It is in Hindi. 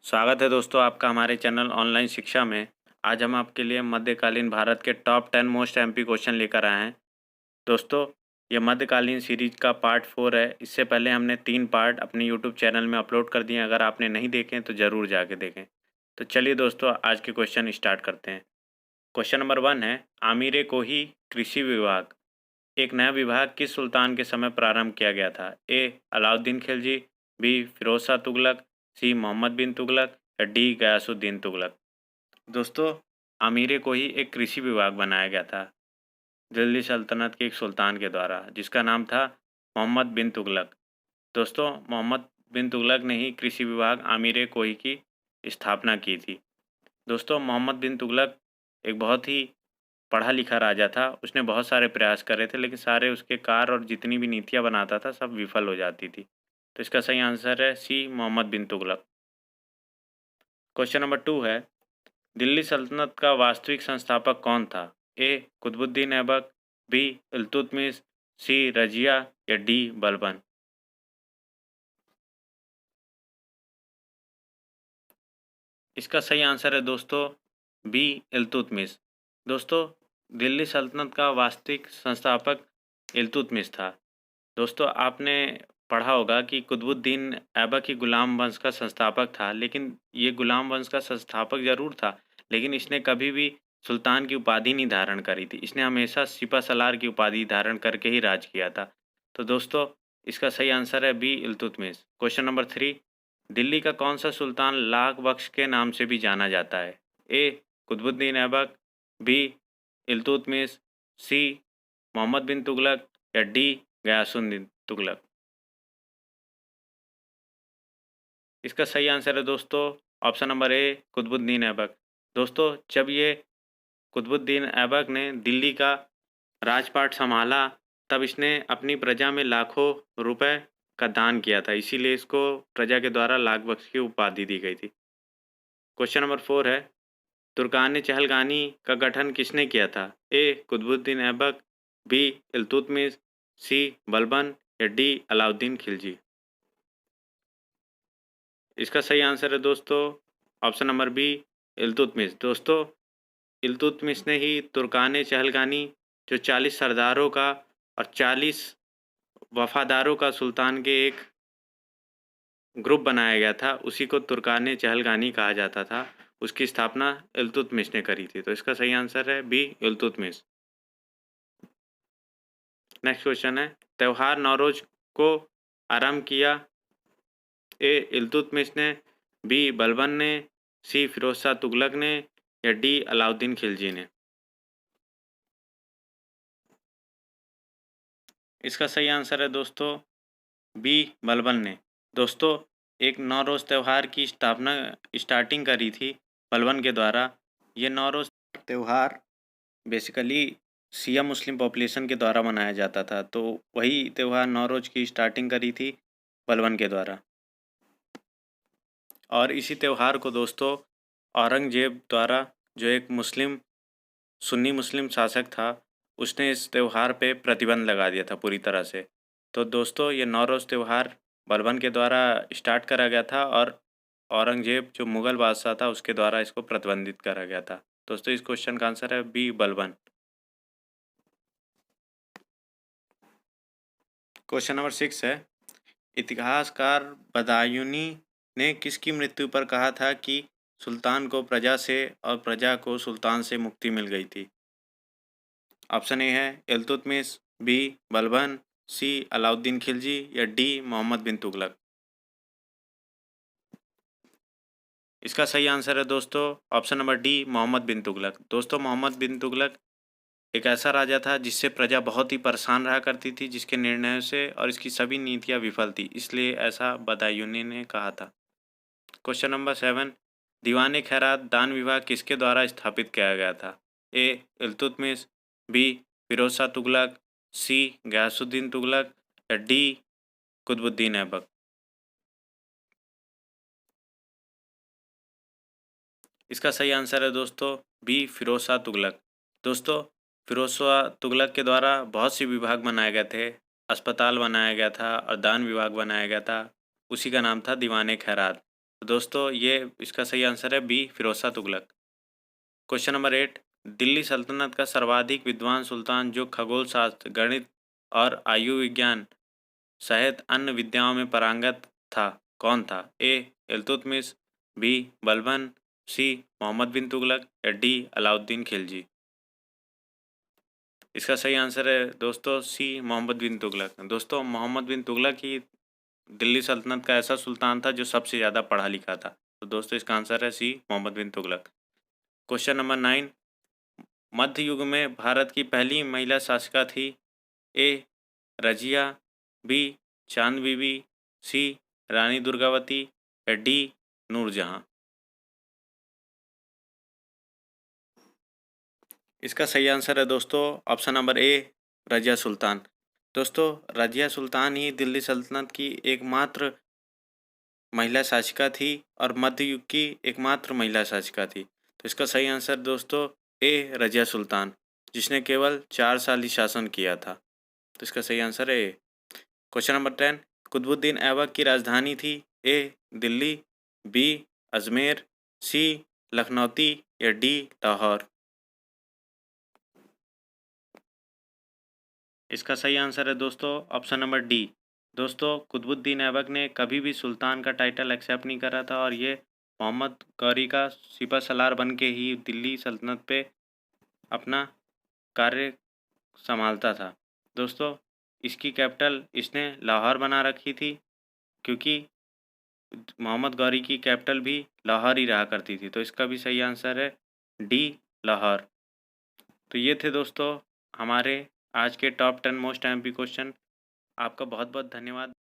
स्वागत है दोस्तों आपका हमारे चैनल ऑनलाइन शिक्षा में। आज हम आपके लिए मध्यकालीन भारत के टॉप 10 मोस्ट एमपी क्वेश्चन लेकर आए हैं। दोस्तों, ये मध्यकालीन सीरीज का पार्ट 4 है। इससे पहले हमने 3 पार्ट अपने यूट्यूब चैनल में अपलोड कर दिए हैं। अगर आपने नहीं देखे तो ज़रूर जाके देखें। तो चलिए दोस्तों, आज के क्वेश्चन स्टार्ट करते हैं। क्वेश्चन नंबर 1 है, आमिर कोही कृषि विभाग एक नया विभाग किस सुल्तान के समय प्रारंभ किया गया था? ए अलाउद्दीन खिलजी, बी फिरोज शाह तुगलक, सी मोहम्मद बिन तुगलक या डी गयासुद्दीन तुगलक। दोस्तों, आमिर को ही एक कृषि विभाग बनाया गया था दिल्ली सल्तनत के एक सुल्तान के द्वारा, जिसका नाम था मोहम्मद बिन तुगलक। दोस्तों, मोहम्मद बिन तुगलक ने ही कृषि विभाग आमिर कोही की स्थापना की थी। दोस्तों, मोहम्मद बिन तुगलक एक बहुत ही पढ़ा लिखा राजा था। उसने बहुत सारे प्रयास करे थे, लेकिन सारे उसके कार्य और जितनी भी नीतियाँ बनाता था सब विफल हो जाती थी। तो इसका सही आंसर है सी मोहम्मद बिन तुगलक। क्वेश्चन नंबर 2 है, दिल्ली सल्तनत का वास्तविक संस्थापक कौन था? ए कुतुबुद्दीन ऐबक, बी इल्तुतमिश, सी रजिया या डी बलबन। इसका सही आंसर है दोस्तों बी इल्तुतमिश। दोस्तों, दिल्ली सल्तनत का वास्तविक संस्थापक इल्तुतमिश था। दोस्तों, आपने पढ़ा होगा कि कुतुबुद्दीन ऐबक ही गुलाम वंश का संस्थापक था, लेकिन ये गुलाम वंश का संस्थापक ज़रूर था, लेकिन इसने कभी भी सुल्तान की उपाधि नहीं धारण करी थी। इसने हमेशा सिपह सलार की उपाधि धारण करके ही राज किया था। तो दोस्तों, इसका सही आंसर है B Iltutmish. Question number 3, Delhi का कौन सा सुल्तान लाख बख्श के नाम से भी जाना जाता है? A Qutbuddin Aibak, B Iltutmish, C Mohammad bin Tughlaq या डी गयासुद्दीन तुगलक। इसका सही आंसर है दोस्तों option number A Qutbuddin Aibak. दोस्तों, जब ये कुतुबुद्दीन ऐबक ने दिल्ली का राजपाट संभाला, तब इसने अपनी प्रजा में लाखों रुपए का दान किया था। इसीलिए इसको प्रजा के द्वारा लाख बख्श की उपाधि दी गई थी। क्वेश्चन नंबर 4 है, तुर्कान चहलगानी का गठन किसने किया था? ए कुतुबुद्दीन ऐबक, बी इल्तुतमिश, सी बलबन या डी अलाउद्दीन खिलजी। इसका सही आंसर है दोस्तों ऑप्शन नंबर बी इल्तुतमिश। दोस्तों, इल्तुतमिश ने ही तुर्कान चहलगानी जो 40 सरदारों का और 40 वफादारों का सुल्तान के एक ग्रुप बनाया गया था, उसी को तुर्कान चहलगानी कहा जाता था। उसकी स्थापना इल्तुतमिश ने करी थी। तो इसका सही आंसर है बी इल्तुतमिश। नेक्स्ट क्वेश्चन है, त्यौहार नौरोज को आरंभ किया? ए इल्तुतमिश ने, बी बलबन ने, सी फिरोज शाह तुगलक ने या डी अलाउद्दीन खिलजी ने। इसका सही आंसर है दोस्तों बी बलबन ने। दोस्तों, एक नौरोज़ त्यौहार की स्टार्टिंग करी थी बलबन के द्वारा। ये नौरोज़ त्यौहार बेसिकली शिया मुस्लिम पॉपुलेशन के द्वारा मनाया जाता था, तो वही त्यौहार नौरोज़ की स्टार्टिंग करी थी बलबन के द्वारा। और इसी त्यौहार को दोस्तों औरंगजेब द्वारा, जो एक सुन्नी मुस्लिम शासक था, उसने इस त्यौहार पे प्रतिबंध लगा दिया था पूरी तरह से। तो दोस्तों, ये नौरोज़ त्यौहार बलबन के द्वारा स्टार्ट करा गया था और औरंगजेब जो मुग़ल बादशाह था उसके द्वारा इसको प्रतिबंधित करा गया था। दोस्तों, इस क्वेश्चन का आंसर है बी बलबन। क्वेश्चन नंबर 6 है, इतिहासकार बदायूनी ने किसकी मृत्यु पर कहा था कि सुल्तान को प्रजा से और प्रजा को सुल्तान से मुक्ति मिल गई थी? ऑप्शन ए है इल्तुतमिश, बी बलबन, सी अलाउद्दीन खिलजी या डी मोहम्मद बिन तुगलक। इसका सही आंसर है दोस्तों option number D Mohammad bin Tughlaq. दोस्तों, मोहम्मद बिन तुगलक एक ऐसा राजा था जिससे प्रजा बहुत ही परेशान रहा करती थी, जिसके निर्णयों से और इसकी सभी नीतियाँ विफल थी, इसलिए ऐसा बदायूनी ने कहा था। क्वेश्चन नंबर 7, दीवान खैरात दान विभाग किसके द्वारा स्थापित किया गया था? ए इल्तुतमिश, बी फिरोज शाह तुगलक, सी गयासुद्दीन तुगलक या डी कुतुबुद्दीन ऐबक। इसका सही आंसर है दोस्तों बी फिरोज शाह तुगलक। दोस्तों, फिरोज शाह तुगलक के द्वारा बहुत सी विभाग बनाए गए थे, अस्पताल बनाया गया था और दान विभाग बनाया गया था। उसी का नाम था दीवान खैरात। तो दोस्तों ये इसका सही आंसर है B, Firoz Shah Tughlaq. Question number 8, Delhi सल्तनत का सर्वाधिक विद्वान सुल्तान जो खगोल शास्त्र, गणित और आयु विज्ञान सहित अन्य विद्याओं में पारंगत था, कौन था? ए इल्तुतमिश, बी बलबन, सी मोहम्मद बिन तुगलक या डी अलाउद्दीन खिलजी। इसका सही आंसर है दोस्तों सी, मोहम्मद बिन तुगलक। दोस्तों मोहम्मद बिन तुगलक ही दिल्ली सल्तनत का ऐसा सुल्तान था जो सबसे ज़्यादा पढ़ा लिखा था। तो दोस्तों इसका आंसर है सी, मोहम्मद बिन तुगलक। क्वेश्चन नंबर 9, मध्य युग में भारत की पहली महिला शासिका थी? ए रजिया, बी चांद बीबी, सी रानी दुर्गावती या डी नूरजहां। इसका सही आंसर है दोस्तों ऑप्शन नंबर ए, रजिया सुल्तान। दोस्तों रजिया सुल्तान ही दिल्ली सल्तनत की एकमात्र महिला शासिका थी और मध्य युग की एकमात्र महिला शासिका थी। तो इसका सही आंसर दोस्तों ए, रजिया सुल्तान, जिसने केवल 4 साल ही शासन किया था। तो इसका सही आंसर है ए। क्वेश्चन नंबर 10, कुतुबुद्दीन ऐबक की राजधानी थी? ए दिल्ली, बी अजमेर, सी लखनौती या डी लाहौर। इसका सही आंसर है दोस्तों ऑप्शन नंबर डी। दोस्तों कुतुबुद्दीन ऐबक ने कभी भी सुल्तान का टाइटल एक्सेप्ट नहीं करा था और ये मोहम्मद गौरी का सिपह सलार बन के ही दिल्ली सल्तनत पे अपना कार्य संभालता था। दोस्तों इसकी कैपिटल इसने लाहौर बना रखी थी, क्योंकि मोहम्मद गौरी की कैपिटल भी लाहौर ही रहा करती थी। तो इसका भी सही आंसर है डी, लाहौर। तो ये थे दोस्तों हमारे आज के टॉप 10 मोस्ट एमपी क्वेश्चन। आपका बहुत बहुत धन्यवाद।